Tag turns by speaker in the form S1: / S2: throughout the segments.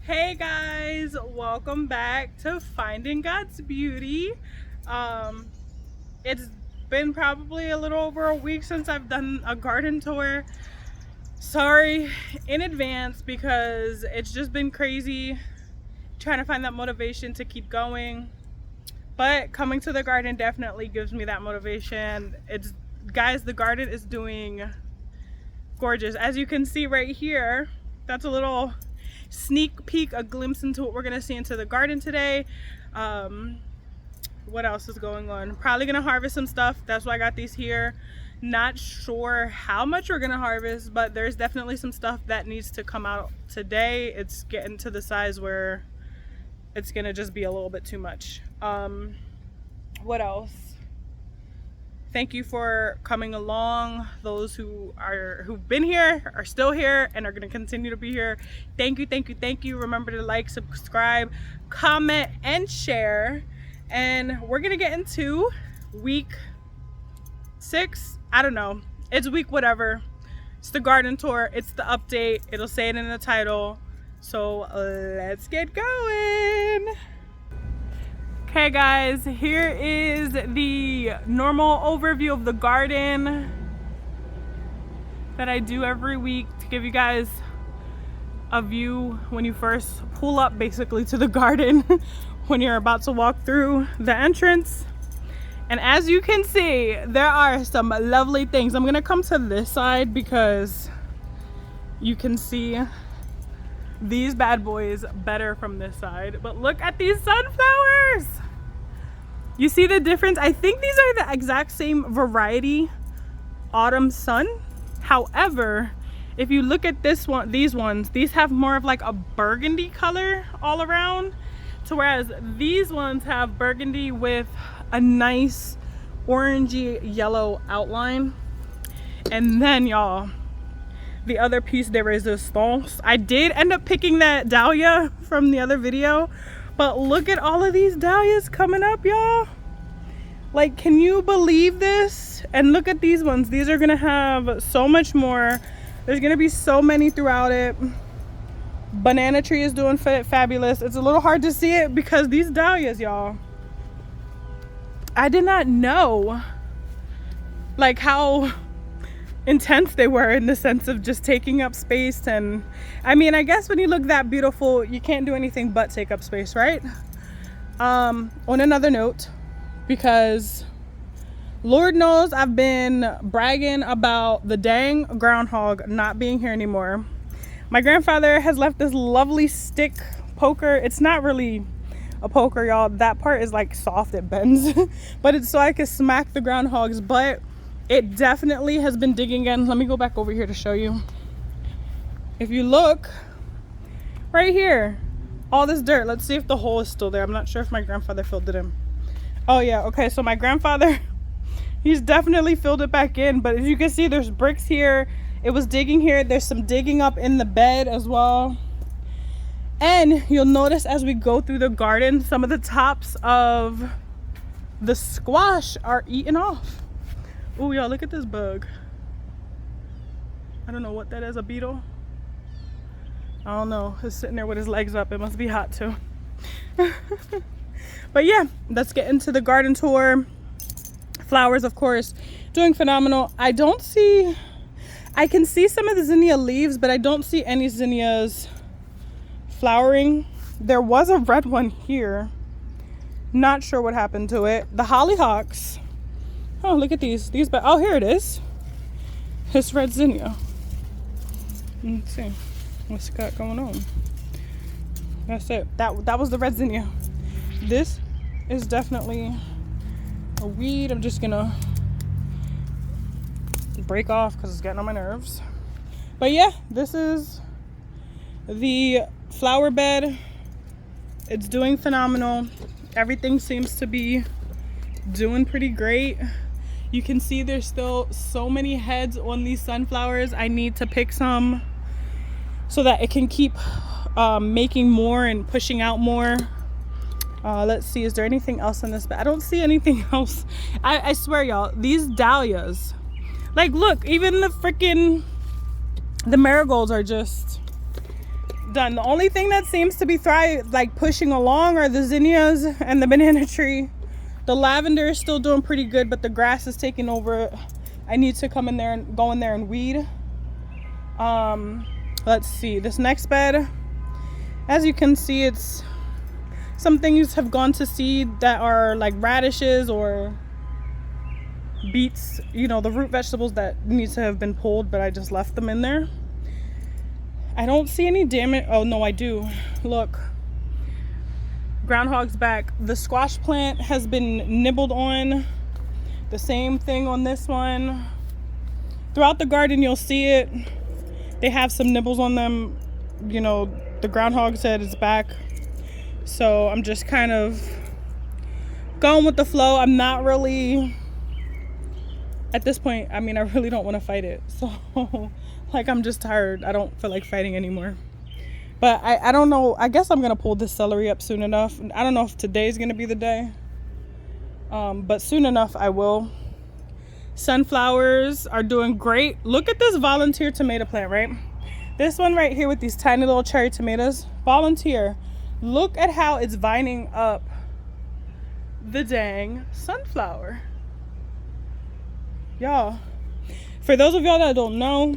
S1: Hey guys, welcome back to Finding God's Beauty. It's been probably a little over a week since I've done a garden tour. Sorry in advance because it's just been crazy trying to find that motivation to keep going. But coming to the garden definitely gives me that motivation. Guys, the garden is doing gorgeous. As you can see right here, that's a little sneak peek, a glimpse into what we're gonna see into the garden today. What else is going on? Probably gonna harvest some stuff. That's why I got these here. Not sure how much we're gonna harvest, but there's definitely some stuff that needs to come out today. It's getting to the size where it's gonna just be a little bit too much. What else? Thank you for coming along. Those who've been here are still here and are going to continue to be here. Thank you. Remember to like, subscribe, comment, and share. And we're going to get into week 6. I don't know. It's week whatever. It's the garden tour. It's the update. It'll say it in the title. So let's get going. Okay guys, here is the normal overview of the garden that I do every week to give you guys a view when you first pull up basically to the garden when you're about to walk through the entrance. And as you can see, there are some lovely things. I'm gonna come to this side because you can see these bad boys better from this side. But look at these sunflowers. You see the difference? I think these are the exact same variety, Autumn Sun. However, if you look at these ones, these have more of like a burgundy color all around. So whereas these ones have burgundy with a nice orangey yellow outline. And then y'all, the other piece de resistance. I did end up picking that dahlia from the other video, but look at all of these dahlias coming up, y'all. Like, can you believe this? And look at these ones. These are gonna have so much more. There's gonna be so many throughout it. Banana tree is doing fabulous. It's a little hard to see it because these dahlias, y'all, I did not know like how intense they were in the sense of just taking up space. And I mean, I guess when you look that beautiful, you can't do anything but take up space, right? On another note, because Lord knows I've been bragging about the dang groundhog not being here anymore. My grandfather has left this lovely stick poker. It's not really a poker, y'all. That part is like soft, it bends but it's so I can smack the groundhogs. But it definitely has been digging in. Let me go back over here to show you. If you look right here, all this dirt. Let's see if the hole is still there. I'm not sure if my grandfather filled it in. Oh yeah, okay, so my grandfather, he's definitely filled it back in. But as you can see, there's bricks here. It was digging here. There's some digging up in the bed as well. And you'll notice as we go through the garden, some of the tops of the squash are eaten off. Oh, y'all, look at this bug. I don't know what that is, a beetle? I don't know. He's sitting there with his legs up. It must be hot too. But yeah, let's get into the garden tour. Flowers, of course, doing phenomenal. I can see some of the zinnia leaves, but I don't see any zinnias flowering. There was a red one here. Not sure what happened to it. The hollyhocks. Oh, look at these. Oh, here it is. This red zinnia. Let's see what's it got going on. That's it. That was the red zinnia. This is definitely a weed. I'm just gonna break off because it's getting on my nerves. But yeah, this is the flower bed. It's doing phenomenal. Everything seems to be doing pretty great. You can see there's still so many heads on these sunflowers. I need to pick some so that it can keep making more and pushing out more. Let's see, is there anything else in this bed? I don't see anything else. I swear, y'all, these dahlias, like, look, even the marigolds are just done. The only thing that seems to be pushing along are the zinnias and the banana tree. The lavender is still doing pretty good, but the grass is taking over. I need to come in there and go in there and weed. Let's see, this next bed, as you can see, it's some things have gone to seed that are like radishes or beets, you know, the root vegetables that need to have been pulled, but I just left them in there. I don't see any damage. Oh no, I do. Look, groundhog's back. The squash plant has been nibbled on. The same thing on this one. Throughout the garden you'll see it. They have some nibbles on them. You know, the groundhog said it's back. So I'm just kind of going with the flow. I'm not really, at this point, I mean, I really don't want to fight it. So like, I'm just tired. I don't feel like fighting anymore. But I don't know. I guess I'm going to pull this celery up soon enough. I don't know if today's going to be the day. But soon enough, I will. Sunflowers are doing great. Look at this volunteer tomato plant, right? This one right here with these tiny little cherry tomatoes. Volunteer. Look at how it's vining up the dang sunflower. Y'all, for those of y'all that don't know,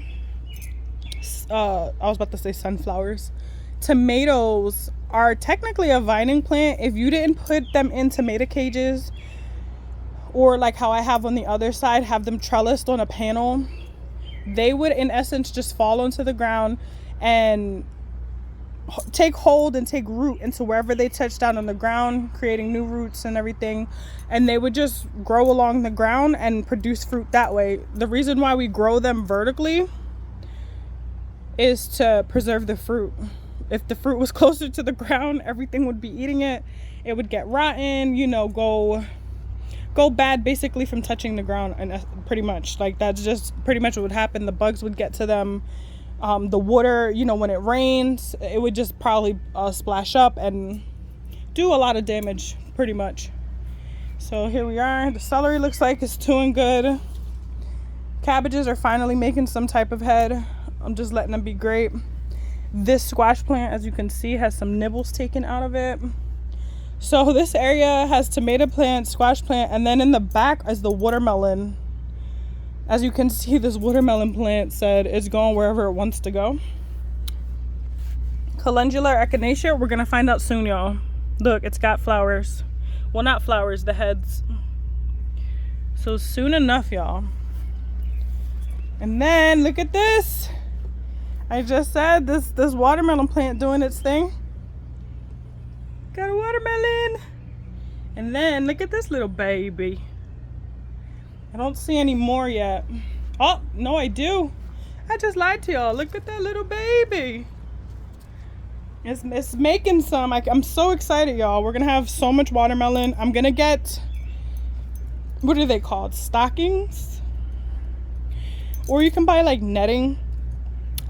S1: I was about to say sunflowers. Tomatoes are technically a vining plant. If you didn't put them in tomato cages, or like how I have on the other side, have them trellised on a panel, they would in essence just fall onto the ground and take hold and take root into wherever they touch down on the ground, creating new roots and everything, and they would just grow along the ground and produce fruit that way. The reason why we grow them vertically is to preserve the fruit. If the fruit was closer to the ground, everything would be eating it. It would get rotten, you know, go bad basically from touching the ground, and pretty much like that's just pretty much what would happen. The bugs would get to them. The water, you know, when it rains, it would just probably splash up and do a lot of damage, pretty much. So here we are. The celery looks like it's doing good. Cabbages are finally making some type of head. I'm just letting them be great. This squash plant, as you can see, has some nibbles taken out of it. So this area has tomato plant, squash plant, and then in the back is the watermelon. As you can see, this watermelon plant said it's going wherever it wants to go. Calendula echinacea, we're gonna find out soon, y'all. Look, it's got flowers. Well, not flowers, the heads. So soon enough, y'all. And then look at this. I just said this watermelon plant doing its thing. Got a watermelon. And then look at this little baby. I don't see any more yet. Oh, no, I do. I just lied to y'all. Look at that little baby. It's making some. I'm so excited, y'all. We're going to have so much watermelon. I'm going to get, what are they called? Stockings? Or you can buy like netting.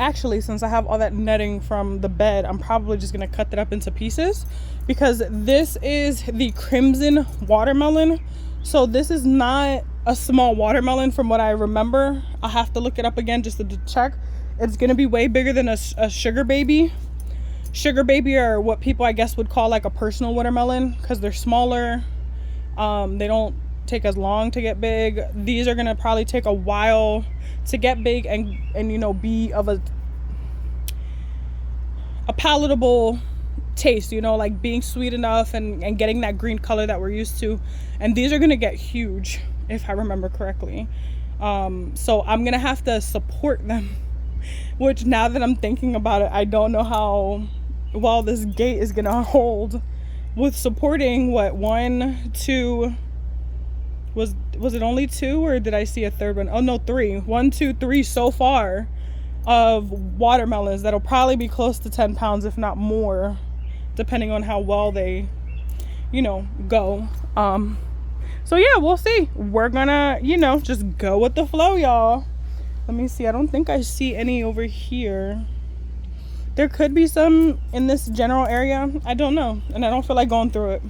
S1: Actually, since I have all that netting from the bed, I'm probably just going to cut that up into pieces, because this is the crimson watermelon. So this is not a small watermelon from what I remember. I'll have to look it up again just to check. It's going to be way bigger than a sugar baby. Sugar baby are what people, I guess, would call like a personal watermelon, because they're smaller. They don't take as long to get big. These are going to probably take a while to get big and you know, be of a palatable taste, you know, like being sweet enough and getting that green color that we're used to. And these are gonna get huge, if I remember correctly. So I'm gonna have to support them, which now that I'm thinking about it, I don't know how well this gate is gonna hold with supporting what, 1, 2, was it only 2, or did I see a third one? Oh no, 3. 1, 2, 3 so far of watermelons that'll probably be close to 10 pounds, if not more, depending on how well they, you know, go. So yeah, we'll see. We're gonna, you know, just go with the flow, y'all. Let me see. I don't think I see any over here. There could be some in this general area. I don't know, and I don't feel like going through it.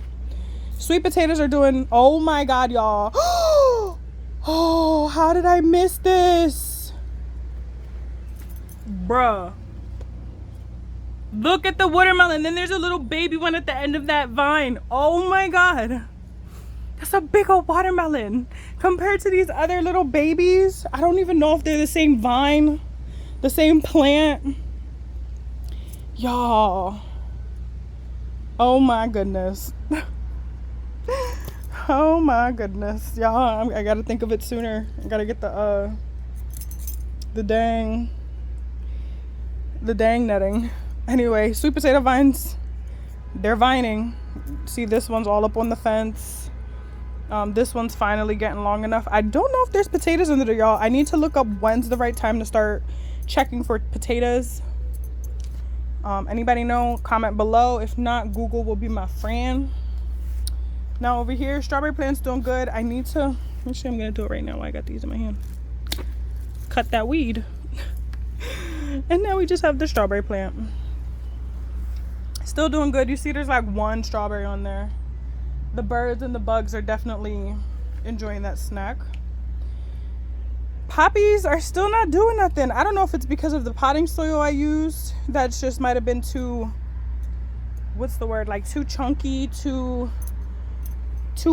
S1: Sweet potatoes are doing, oh my god, y'all. Oh, how did I miss this? Bruh. Look at the watermelon. Then there's a little baby one at the end of that vine. Oh my God. That's a big old watermelon. Compared to these other little babies, I don't even know if they're the same vine, the same plant. Y'all. Oh my goodness. Oh my goodness. Y'all, I gotta think of it sooner. I gotta get the dang netting. Anyway, sweet potato vines, they're vining. See, this one's all up on the fence. This one's finally getting long enough. I don't know if there's potatoes under there, y'all. I need to look up when's the right time to start checking for potatoes. Anybody know? Comment below. If not, Google will be my friend. Now over here, strawberry plant's doing good. I need to, actually I'm gonna do it right now while I got these in my hand. Cut that weed. And now we just have the strawberry plant. Still doing good. You see there's like one strawberry on there. The birds and the bugs are definitely enjoying that snack. Poppies are still not doing nothing. I don't know if it's because of the potting soil I used. That just might have been too, what's the word, like too chunky, too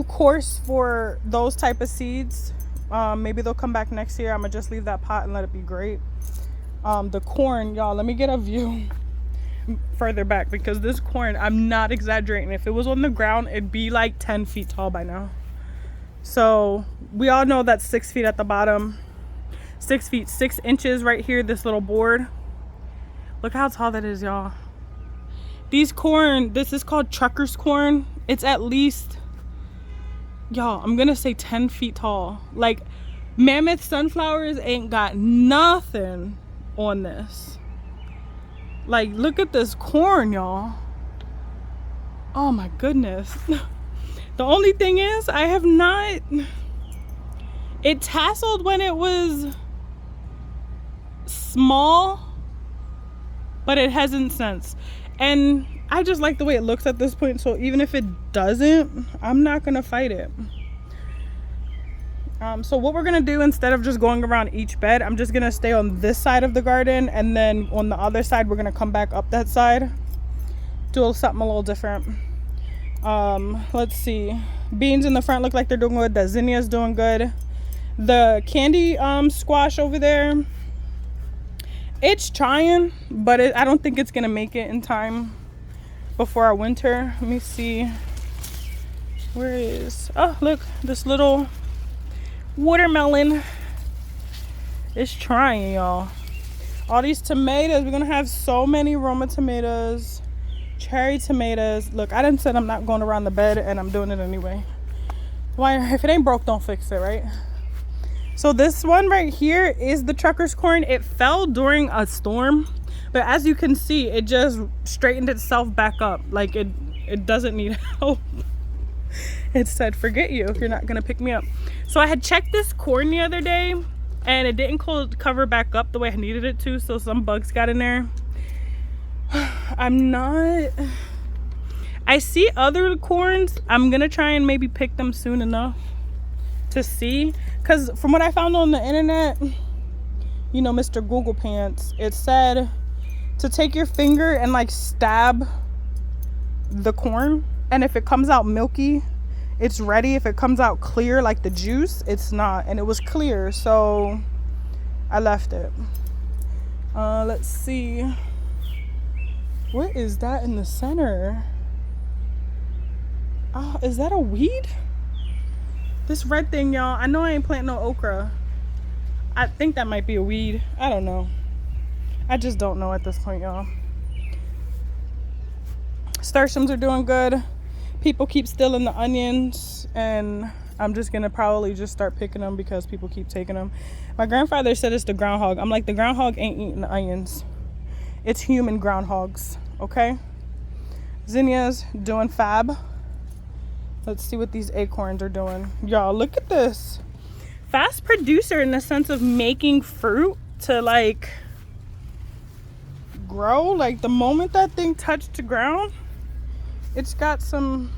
S1: coarse for those type of seeds. Maybe they'll come back next year. I'm gonna just leave that pot and let it be great. The corn, y'all, let me get a view further back, because this corn, I'm not exaggerating, if it was on the ground it'd be like 10 feet tall by now. So we all know that's 6 feet at the bottom, 6 feet 6 inches right here, this little board. Look how tall that is, y'all. These corn, this is called trucker's corn. It's at least, y'all, I'm gonna say 10 feet tall. Like, Mammoth sunflowers ain't got nothing on this. Like, look at this corn, y'all. Oh my goodness. The only thing is, I have not, it tasseled when it was small, but it hasn't since. And I just like the way it looks at this point, so even if it doesn't, I'm not gonna fight it. So what we're gonna do, instead of just going around each bed, I'm just gonna stay on this side of the garden, and then on the other side we're gonna come back up that side, do something a little different. Let's see, beans in the front look like they're doing good. The zinnia's doing good. The candy squash over there, it's trying, but I don't think it's gonna make it in time before our winter. Let me see, where is, oh look, this little watermelon is trying, y'all. All these tomatoes, we're gonna have so many Roma tomatoes, cherry tomatoes. Look, I didn't said I'm not going around the bed, and I'm doing it anyway. Why, if it ain't broke, don't fix it, right? So this one right here is the trucker's corn. It fell during a storm, but as you can see, it just straightened itself back up. Like it doesn't need help. It said, forget you if you're not gonna pick me up. So I had checked this corn the other day, and it didn't cover back up the way I needed it to, so some bugs got in there. I see other corns. I'm gonna try and maybe pick them soon enough to see, because from what I found on the internet, you know, Mr. Google Pants, it said to take your finger and like stab the corn, and if it comes out milky, it's ready. If it comes out clear like the juice, it's not. And it was clear, so I left it. Let's see, what is that in the center? Oh, is that a weed? This red thing, y'all, I know I ain't planting no okra. I think that might be a weed. I don't know. I just don't know at this point, y'all. Nasturtiums are doing good. People keep stealing the onions, and I'm just gonna probably just start picking them because people keep taking them. My grandfather said it's the groundhog. I'm like, the groundhog ain't eating the onions. It's human groundhogs, okay? Zinnia's doing fab. Let's see what these acorns are doing. Y'all, look at this. Fast producer in the sense of making fruit to like grow. Like the moment that thing touched the ground, it's got some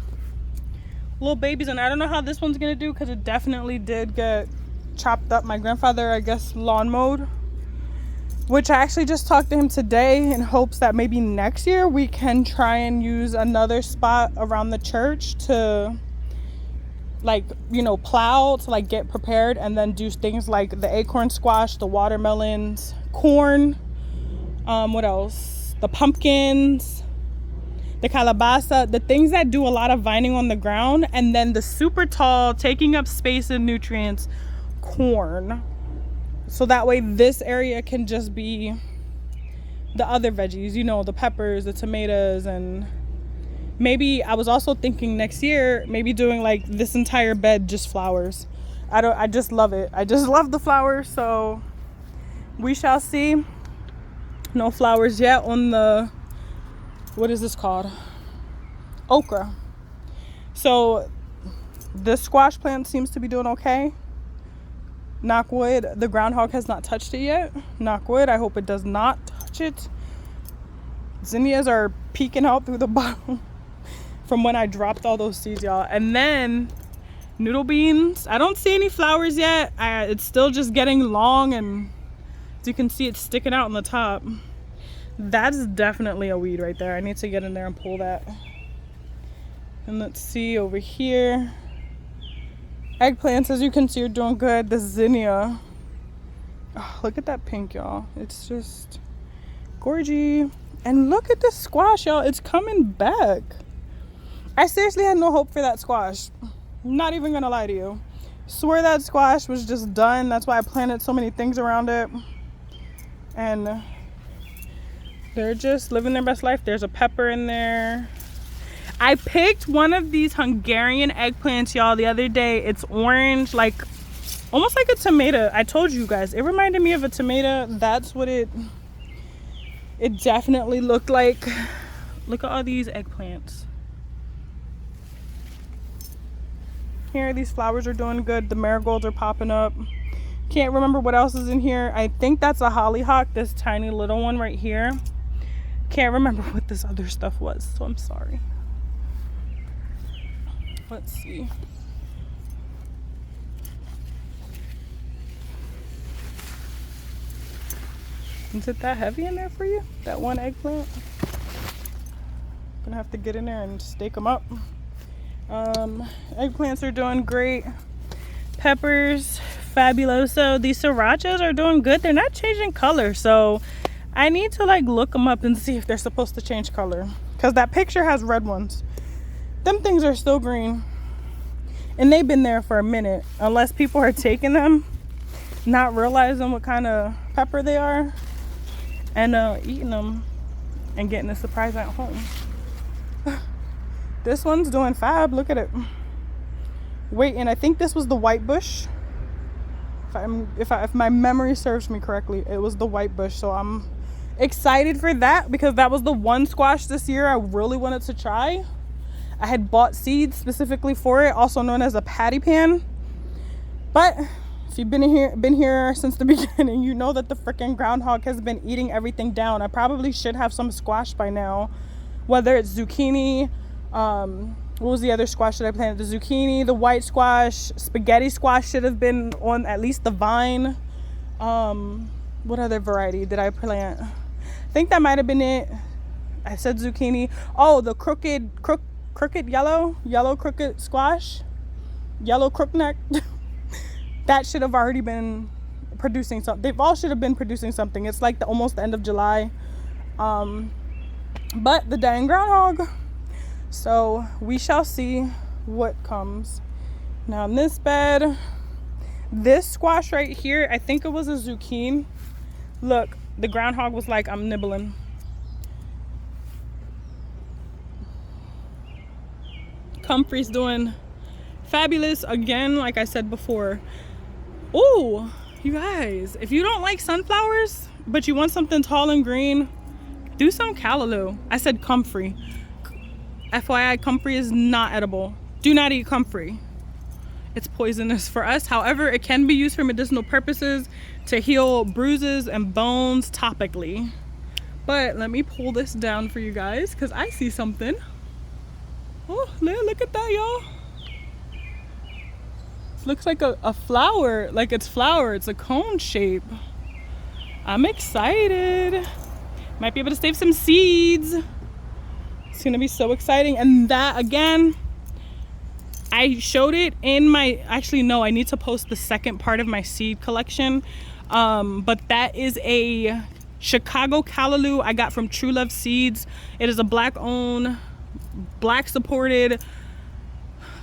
S1: little babies, and I don't know how this one's gonna do because it definitely did get chopped up. My grandfather, I guess, lawn mowed which I actually just talked to him today in hopes that maybe next year we can try and use another spot around the church to, like, you know, plow, to like get prepared, and then do things like the acorn squash, the watermelons, corn, what else, the pumpkins, the calabaza, the things that do a lot of vining on the ground, and then the super tall, taking up space and nutrients, corn. So that way this area can just be the other veggies, you know, the peppers, the tomatoes. And maybe I was also thinking next year maybe doing like this entire bed just flowers. I just love it. I just love the flowers. So we shall see. No flowers yet on the, what is this called, okra. So the squash plant seems to be doing okay. Knock wood. The groundhog has not touched it yet. Knock wood. I hope it does not touch it. Zinnias are peeking out through the bottom from when I dropped all those seeds, y'all. And then noodle beans. I don't see any flowers yet. It's still just getting long, and as you can see, it's sticking out on the top. That's definitely a weed right there. I need to get in there and pull that. And let's see over here. Eggplants, as you can see, are doing good. The zinnia. Oh, look at that pink, y'all. It's just gorgy. And look at this squash, y'all. It's coming back. I seriously had no hope for that squash. I'm not even gonna lie to you. Swear that squash was just done. That's why I planted so many things around it. And they're just living their best life. There's a pepper in there. I picked one of these Hungarian eggplants, y'all, the other day. It's orange, like almost like a tomato. I told you guys, it reminded me of a tomato. That's what it definitely looked like. Look at all these eggplants. Here, these flowers are doing good. The marigolds are popping up. Can't remember what else is in here. I think that's a hollyhock, this tiny little one right here. Can't remember what this other stuff was, so I'm sorry. Let's see. Is it that heavy in there for you? That one eggplant? Gonna have to get in there and stake them up. Eggplants are doing great. Peppers, fabuloso. These srirachos are doing good. They're not changing color, so I need to like look them up and see if they're supposed to change color, because that picture has red ones. Them things are still green, and they've been there for a minute, unless people are taking them, not realizing what kind of pepper they are, and eating them and getting a surprise at home. This one's doing fab. Look at it. Wait, and I think this was the white bush. If my memory serves me correctly, it was the white bush. So I'm excited for that, because that was the one squash this year I really wanted to try. I had bought seeds specifically for it, also known as a patty pan. But if you've been here since the beginning, you know that the freaking groundhog has been eating everything down. I probably should have some squash by now, whether it's zucchini. What was the other squash that I planted? The zucchini, the white squash, spaghetti squash should have been on at least the vine. What other variety did I plant? I think that might have been it. I said zucchini. Oh, the crooked yellow crooked squash, yellow crookneck. That should have already been producing something. They all should have been producing something. It's like almost the end of July. But the dang groundhog. So we shall see what comes. Now in this bed, this squash right here, I think it was a zucchini. Look, the groundhog was like, I'm nibbling. Comfrey's doing fabulous again, like I said before. Oh, you guys, if you don't like sunflowers, but you want something tall and green, do some callaloo. I said comfrey. FYI, comfrey is not edible. Do not eat comfrey. It's poisonous for us. However, it can be used for medicinal purposes to heal bruises and bones topically. But let me pull this down for you guys, because I see something. Oh, look at that, y'all. It looks like a flower, like it's flower. It's a cone shape. I'm excited. Might be able to save some seeds. It's gonna be so exciting. And that, again, I showed it in my, actually no, I need to post the second part of my seed collection. But that is a Chicago Callaloo I got from True Love Seeds. It is a black owned, black supported,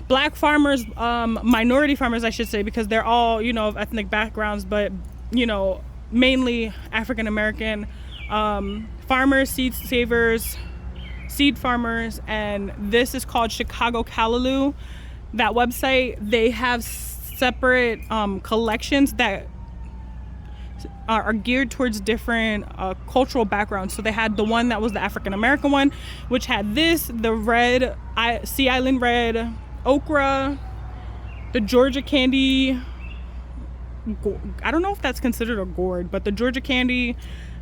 S1: black farmers, minority farmers I should say, because they're all, you know, of ethnic backgrounds, but you know, mainly African American farmers, seed savers, seed farmers. And this is called Chicago Callaloo. That website, they have separate collections that are geared towards different cultural backgrounds. So they had the one that was the African American one, which had this, the red Sea Island red, okra, the Georgia candy, I don't know if that's considered a gourd, but the Georgia candy.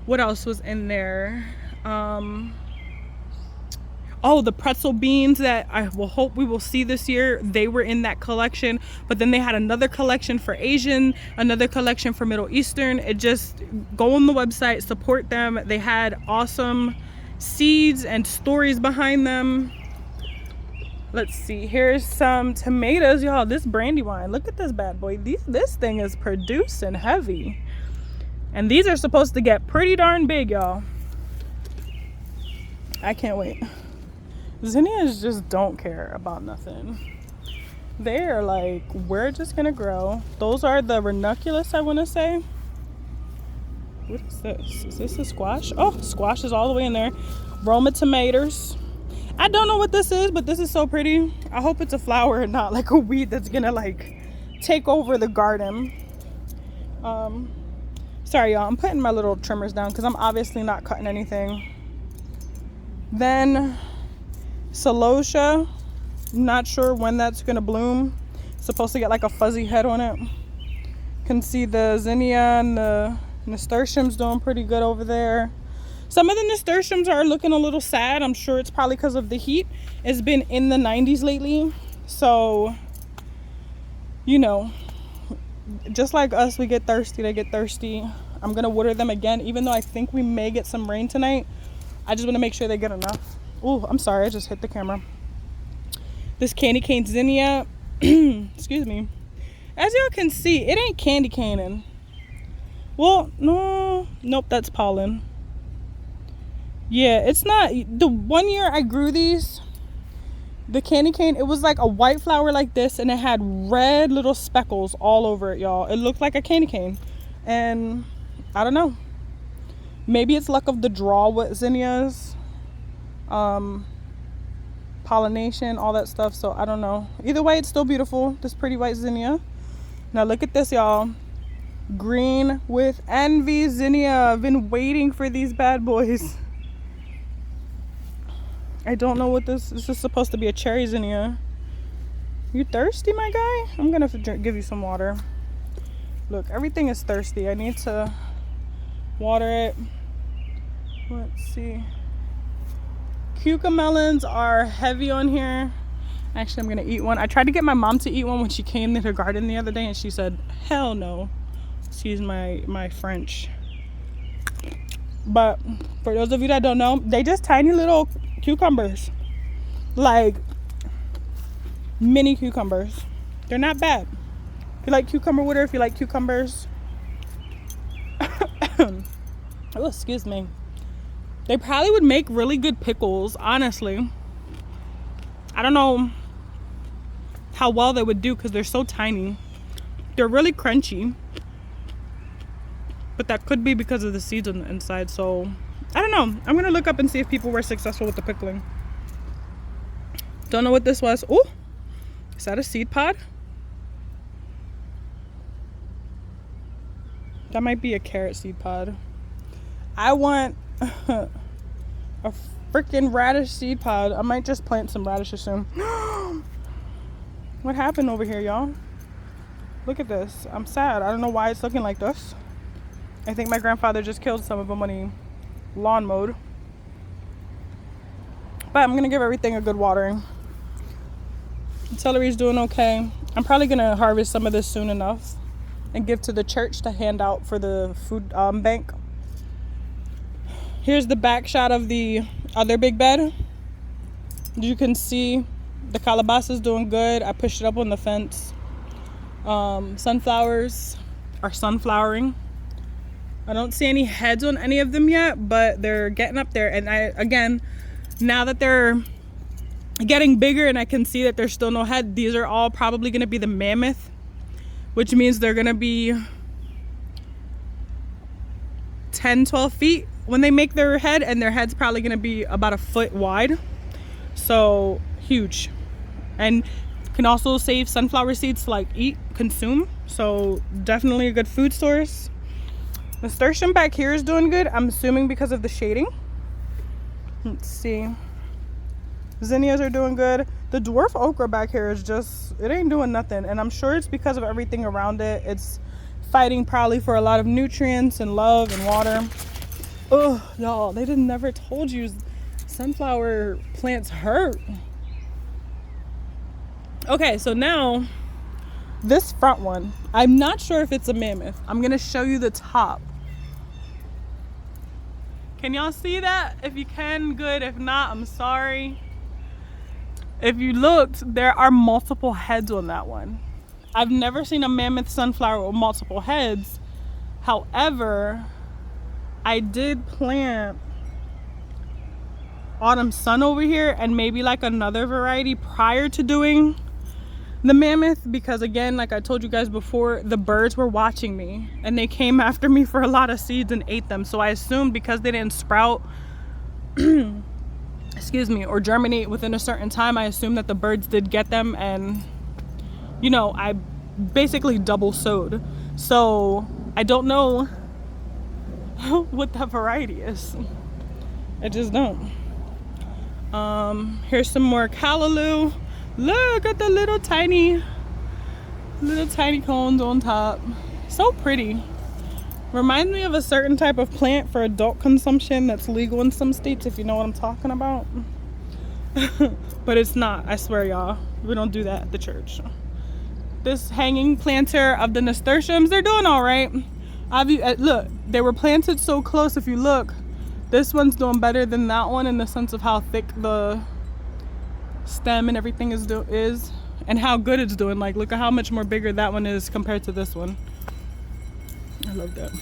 S1: What else was in there? Oh, the pretzel beans that I will hope we will see this year, they were in that collection. But then they had another collection for Asian, another collection for Middle Eastern. It just, go on the website, support them. They had awesome seeds and stories behind them. Let's see, here's some tomatoes, y'all. This Brandywine, look at this bad boy. This thing is producing heavy, and these are supposed to get pretty darn big, y'all. I can't wait. Zinnias just don't care about nothing. They're like, we're just gonna grow. Those are the ranunculus, I want to say. What is this? Is this a squash? Oh, squash is all the way in there. Roma tomatoes. I don't know what this is, but this is so pretty. I hope it's a flower and not like a weed that's gonna like take over the garden. Sorry y'all, I'm putting my little trimmers down because I'm obviously not cutting anything. Then celosia, not sure when that's gonna bloom. It's supposed to get like a fuzzy head on it. Can see the zinnia and the nasturtiums doing pretty good over there. Some of the nasturtiums are looking a little sad. I'm sure it's probably because of the heat. It's been in the 90s lately. So, you know, just like us, we get thirsty, they get thirsty. I'm going to water them again, even though I think we may get some rain tonight. I just want to make sure they get enough. Oh, I'm sorry. I just hit the camera. This candy cane zinnia, excuse me. As y'all can see, it ain't candy caning. Well, no, nope, that's pollen. Yeah, it's not. The one year I grew these, the candy cane, it was like a white flower like this, and it had red little speckles all over it, y'all. It looked like a candy cane. And I don't know, maybe it's luck of the draw with zinnias, pollination, all that stuff. So I don't know. Either way, it's still beautiful, this pretty white zinnia. Now look at this, y'all. Green with envy zinnia. I've been waiting for these bad boys. I don't know what this is. Supposed to be a cherry zinnia. You thirsty, my guy? I'm gonna give you some water. Look, everything is thirsty. I need to water it. Let's see. Cucamelons are heavy on here. Actually, I'm gonna eat one. I tried to get my mom to eat one when she came to her garden the other day, and she said, hell no. Excuse my French. But for those of you that don't know, they just tiny little cucumbers, like mini cucumbers. They're not bad. If you like cucumber water, if you like cucumbers, oh, excuse me, they probably would make really good pickles, honestly. I don't know how well they would do because they're so tiny. They're really crunchy, but that could be because of the seeds on the inside. So I don't know. I'm gonna look up and see if people were successful with the pickling. Don't know what this was. Oh, is that a seed pod? That might be a carrot seed pod. I want a freaking radish seed pod. I might just plant some radishes soon. What happened over here, y'all? Look at this. I'm sad. I don't know why it's looking like this. I think my grandfather just killed some of them when he lawn mowed. But I'm gonna give everything a good watering. The celery's doing okay. I'm probably gonna harvest some of this soon enough and give to the church to hand out for the food bank. Here's the back shot of the other big bed. You can see the calabaza is doing good. I pushed it up on the fence. Sunflowers are sunflowering. I don't see any heads on any of them yet, but they're getting up there. And again, now that they're getting bigger and I can see that there's still no head, these are all probably going to be the mammoth, which means they're going to be 10-12 feet when they make their head, and their head's probably going to be about a foot wide. So huge. And can also save sunflower seeds to like eat, consume. So definitely a good food source. Nasturtium back here is doing good, I'm assuming because of the shading. Let's see. Zinnias are doing good. The dwarf okra back here is just, it ain't doing nothing. And I'm sure it's because of everything around it. It's fighting probably for a lot of nutrients and love and water. Oh, y'all, they never told you sunflower plants hurt. Okay, so now this front one, I'm not sure if it's a mammoth. I'm gonna show you the top. Can y'all see that? If you can, good. If not, I'm sorry. If you looked, there are multiple heads on that one. I've never seen a mammoth sunflower with multiple heads. However, I did plant autumn sun over here and maybe like another variety prior to doing the mammoth, because again, like I told you guys before, the birds were watching me and they came after me for a lot of seeds and ate them. So I assumed because they didn't sprout excuse me, or germinate within a certain time, I assumed that the birds did get them, and you know, I basically double sowed. So I don't know what that variety is. I just don't. Here's some more callaloo. Look at the little tiny cones on top. So pretty. Reminds me of a certain type of plant for adult consumption that's legal in some states, if you know what I'm talking about. But it's not, I swear, y'all. We don't do that at the church. This hanging planter of the nasturtiums, they're doing all right. Look, they were planted so close. If you look, this one's doing better than that one in the sense of how thick the stem and everything is and how good it's doing. Like, look at how much more bigger that one is compared to this one. I love that.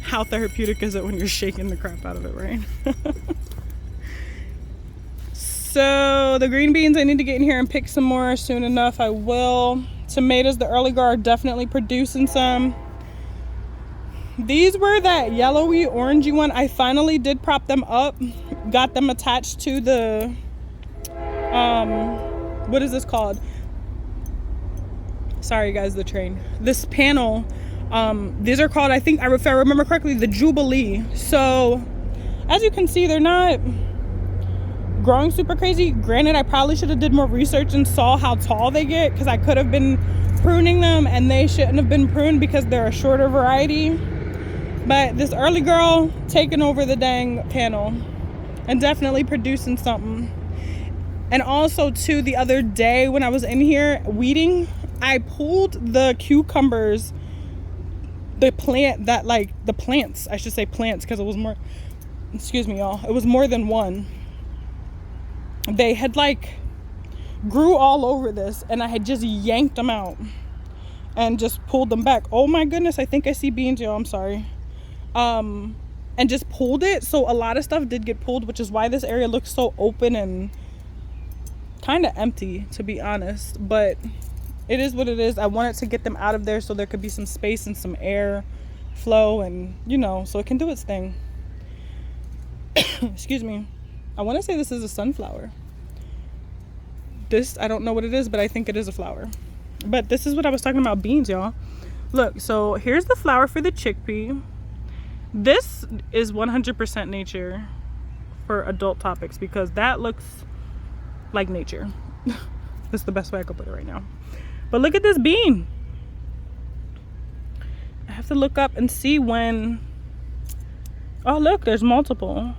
S1: How therapeutic is it when you're shaking the crap out of it, right? So the green beans, I need to get in here and pick some more soon enough. I will. Tomatoes, the early guard, definitely producing some. These were that yellowy orangey one. I finally did prop them up, got them attached to the what is this called? Sorry guys, the train. This panel, these are called, I think, if I remember correctly, the Jubilee. So as you can see, they're not growing super crazy. Granted, I probably should have did more research and saw how tall they get, because I could have been pruning them and they shouldn't have been pruned because they're a shorter variety. But this early girl taking over the dang panel and definitely producing something. And also too, the other day when I was in here weeding, I pulled the cucumbers, the plants, I should say plants, because it was more, excuse me y'all, it was more than one. They had like grew all over this, and I had just yanked them out and just pulled them back. Oh my goodness, I think I see beans, y'all, I'm sorry. And just pulled it. So a lot of stuff did get pulled, which is why this area looks so open and kind of empty, to be honest. But it is what it is. I wanted to get them out of there so there could be some space and some air flow, and you know, so it can do its thing. Excuse me. I want to say this is a sunflower. This, I don't know what it is, but I think it is a flower. But this is what I was talking about, beans, y'all. Look, so here's the flower for the chickpea. This is 100% nature for adult topics, because that looks like nature. That's the best way I could put it right now. But look at this bean. I have to look up and see when. Oh look, there's multiple.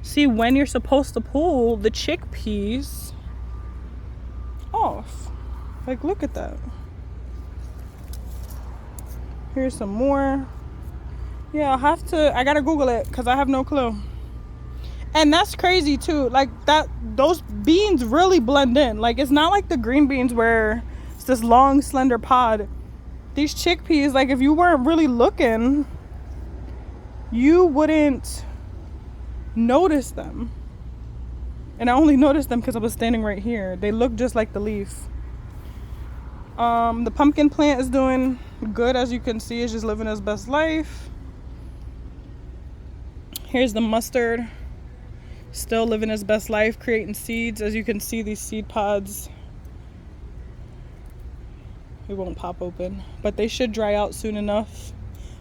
S1: See when you're supposed to pull the chickpeas off. Like, look at that. Here's some more. Yeah, I gotta Google it because I have no clue. And that's crazy too. Like those beans really blend in. Like it's not like the green beans where it's this long, slender pod. These chickpeas, like if you weren't really looking, you wouldn't notice them. And I only noticed them because I was standing right here. They look just like the leaf. The pumpkin plant is doing good, as you can see. It's just living its best life. Here's the mustard, still living its best life, creating seeds. As you can see, these seed pods, it won't pop open, but they should dry out soon enough.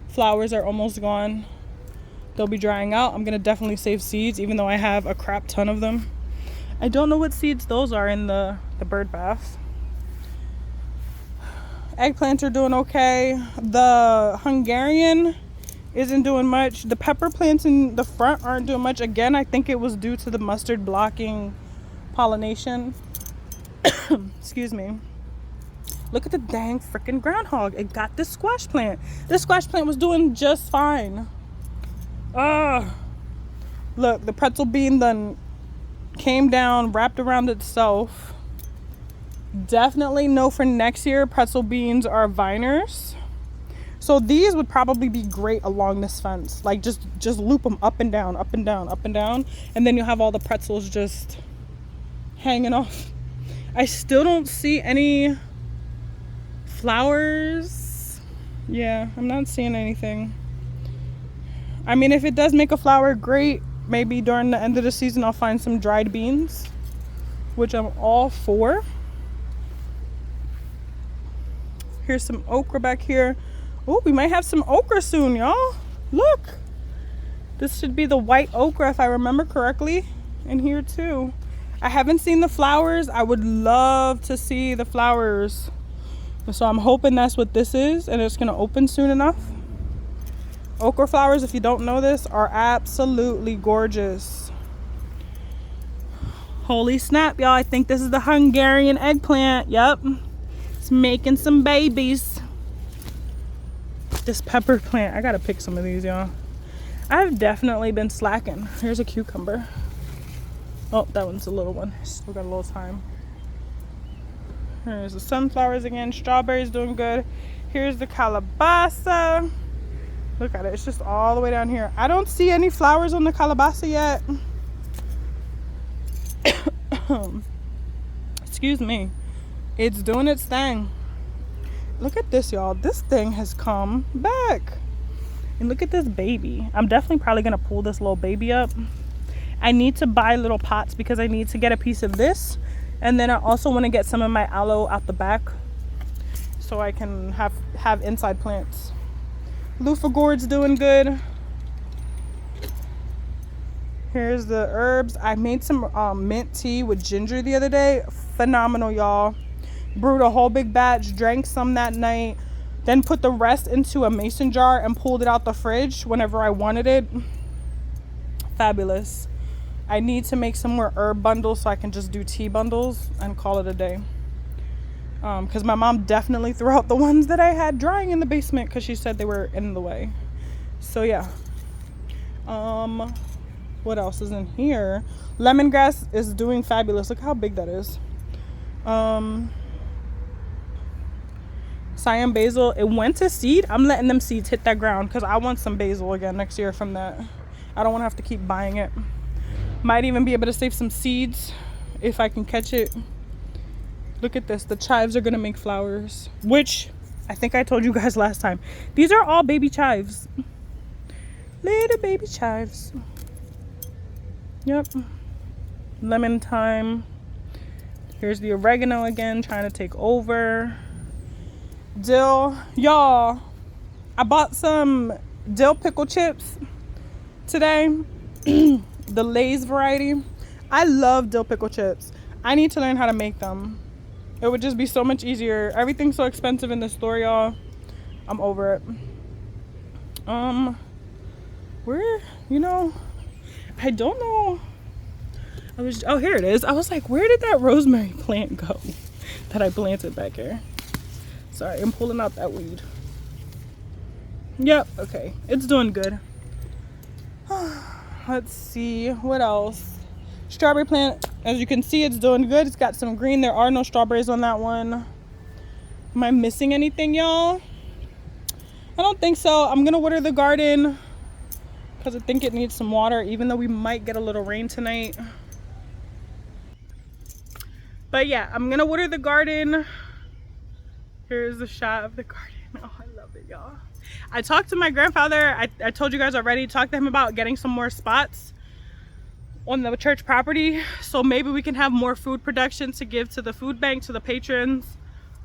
S1: Flowers are almost gone. They'll be drying out. I'm gonna definitely save seeds, even though I have a crap ton of them. I don't know what seeds those are in the bird bath. Eggplants are doing okay. The Hungarian isn't doing much. The pepper plants in the front aren't doing much. Again, I think it was due to the mustard blocking pollination. Excuse me. Look at the dang freaking groundhog. It got this squash plant. This squash plant was doing just fine. Look, the pretzel bean then came down, wrapped around itself. Definitely know for next year, pretzel beans are viners. So these would probably be great along this fence. Like just loop them up and down, up and down, up and down. And then you'll have all the pretzels just hanging off. I still don't see any flowers. Yeah, I'm not seeing anything. I mean, if it does make a flower, great. Maybe during the end of the season, I'll find some dried beans, which I'm all for. Here's some okra back here. Oh, we might have some okra soon, y'all. Look. This should be the white okra, if I remember correctly, in here too. I haven't seen the flowers. I would love to see the flowers. So I'm hoping that's what this is, and it's gonna open soon enough. Okra flowers, if you don't know this, are absolutely gorgeous. Holy snap, y'all. I think this is the Hungarian eggplant. Yep. It's making some babies. This pepper plant, I gotta pick some of these, y'all. I've definitely been slacking. Here's a cucumber. Oh, that one's a little one. Still got a little time. Here's the sunflowers again. Strawberries doing good. Here's the calabaza. Look at it. It's just all the way down here. I don't see any flowers on the calabaza yet. Excuse me. It's doing its thing. Look at this, y'all. This thing has come back. And look at this baby. I'm definitely probably going to pull this little baby up. I need to buy little pots because I need to get a piece of this. And then I also want to get some of my aloe out the back so I can have inside plants. Loofah gourd's doing good. Here's the herbs. I made some mint tea with ginger the other day. Phenomenal, y'all. Brewed a whole big batch, drank some that night, then put the rest into a mason jar and pulled it out the fridge whenever I wanted it. Fabulous. I need to make some more herb bundles so I can just do tea bundles and call it a day. Because my mom definitely threw out the ones that I had drying in the basement because she said they were in the way. So yeah. What else is in here? Lemongrass is doing fabulous. Look how big that is. Siam basil, it went to seed. I'm letting them seeds hit that ground because I want some basil again next year from that. I don't want to have to keep buying it. Might even be able to save some seeds if I can catch it. Look at this. The chives are going to make flowers, which I think I told you guys last time. These are all baby chives. Little baby chives. Yep. Lemon thyme. Here's the oregano again, trying to take over. Dill. Y'all, I bought some dill pickle chips today. The Lay's variety. I love dill pickle chips. I need to learn how to make them. It would just be so much easier. Everything's so expensive in the store, y'all. I'm over it. Where, you know, I don't know. Oh, here it is. I was like, where did that rosemary plant go that I planted back here? Sorry, I'm pulling out that weed. Yep, okay, it's doing good. Let's see what else. Strawberry plant, as you can see, it's doing good. It's got some green. There are no strawberries on that one. Am I missing anything, y'all? I don't think so. I'm gonna water the garden because I think it needs some water, even though we might get a little rain tonight. But yeah, I'm gonna water the garden. Here's a shot of the garden. Oh, I love it, y'all. I talked to my grandfather. I told you guys already, talked to him about getting some more spots on the church property, so maybe we can have more food production to give to the food bank, to the patrons,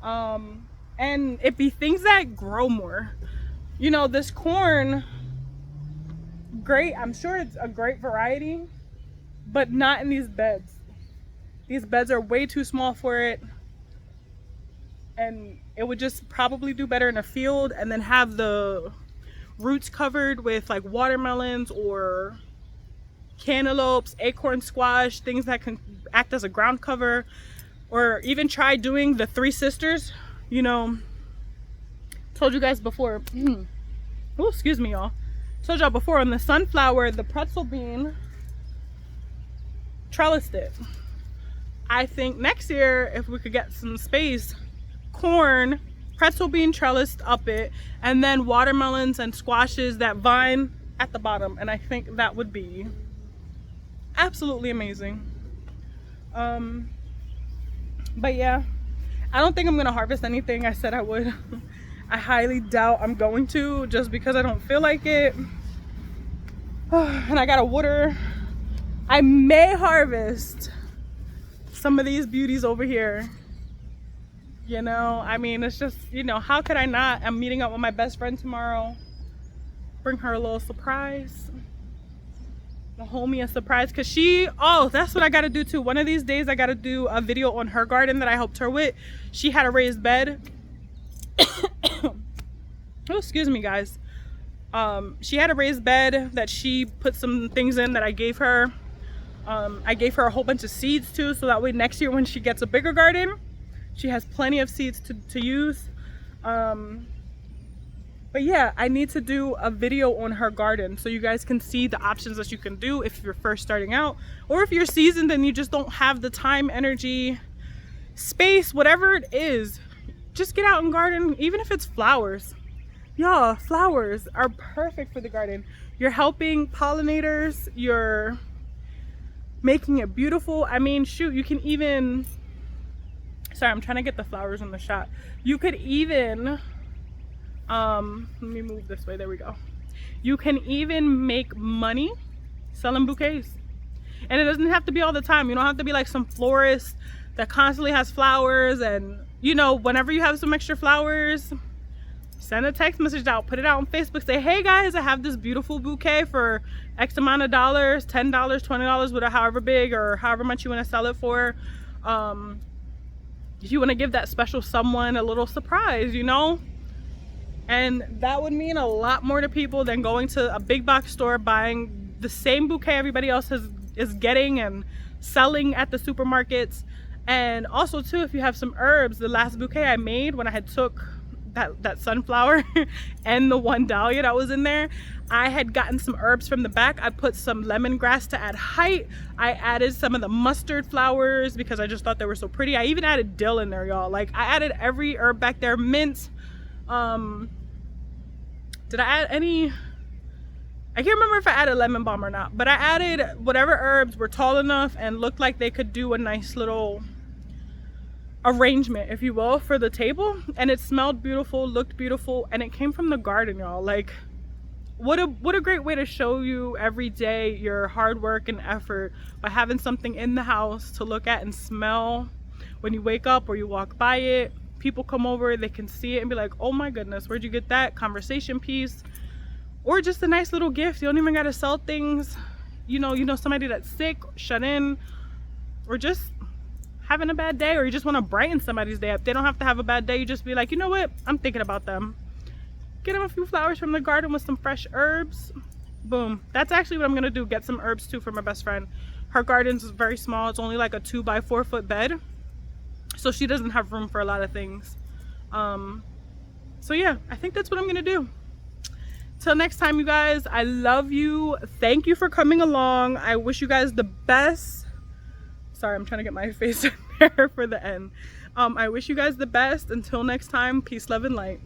S1: and it be things that grow more. You know, this corn, great, I'm sure it's a great variety, but not in these beds. These beds are way too small for it, and it would just probably do better in a field, and then have the roots covered with like watermelons or cantaloupes, acorn squash, things that can act as a ground cover. Or even try doing the Three Sisters. You know, told you guys before. Oh, excuse me, y'all. Told y'all before, on the sunflower, the pretzel bean trellised it. I think next year, if we could get some space, corn, pretzel bean trellised up it, and then watermelons and squashes that vine at the bottom. And I think that would be absolutely amazing. But yeah, I don't think I'm gonna harvest anything. I said I would. I highly doubt I'm going to, just because I don't feel like it. And I gotta water. I may harvest some of these beauties over here. You know, I mean, it's just, you know, how could I not? I'm meeting up with my best friend tomorrow. Bring her a little surprise. The homie a surprise, because that's what I gotta do too. One of these days I gotta do a video on her garden that I helped her with. She had a raised bed. Oh, excuse me, guys. She had a raised bed that she put some things in that I gave her. I gave her a whole bunch of seeds too, so that way next year when she gets a bigger garden, she has plenty of seeds to use. But yeah, I need to do a video on her garden so you guys can see the options that you can do if you're first starting out, or if you're seasoned and you just don't have the time, energy, space, whatever it is. Just get out and garden, even if it's flowers. Y'all, flowers are perfect for the garden. You're helping pollinators, you're making it beautiful. I mean, shoot, you can even, sorry, I'm trying to get the flowers in the shot. You could even, let me move this way, there we go. You can even make money selling bouquets. And it doesn't have to be all the time. You don't have to be like some florist that constantly has flowers. And you know, whenever you have some extra flowers, send a text message out, put it out on Facebook, say, hey guys, I have this beautiful bouquet for X amount of dollars, $10, $20, whatever, however big or however much you want to sell it for. If you want to give that special someone a little surprise, you know, and that would mean a lot more to people than going to a big box store buying the same bouquet everybody else is getting and selling at the supermarkets. And also too, if you have some herbs, the last bouquet I made when I had took that sunflower and the one dahlia that was in there, I had gotten some herbs from the back. I put some lemongrass to add height. I added some of the mustard flowers because I just thought they were so pretty. I even added dill in there, y'all. Like, I added every herb back there. Mint. Did I add any? I can't remember if I added lemon balm or not, but I added whatever herbs were tall enough and looked like they could do a nice little arrangement, if you will, for the table. And it smelled beautiful, looked beautiful, and it came from the garden, y'all. Like, what a great way to show you every day your hard work and effort by having something in the house to look at and smell when you wake up or you walk by it. People come over, they can see it and be like, oh my goodness, where'd you get that? Conversation piece, or just a nice little gift. You don't even gotta sell things. You know somebody that's sick, shut in, or just having a bad day, or you just want to brighten somebody's day up. They don't have to have a bad day. You just be like, you know what, I'm thinking about them. Get them a few flowers from the garden with some fresh herbs. Boom. That's actually what I'm gonna do. Get some herbs too for my best friend. Her garden's very small. It's only like a 2 by 4 foot bed, so she doesn't have room for a lot of things. So yeah, I think that's what I'm gonna do. till next time, you guys, I love you. Thank you for coming along. I wish you guys the best. Sorry, I'm trying to get my face in there for the end. I wish you guys the best. Until next time, peace, love, and light.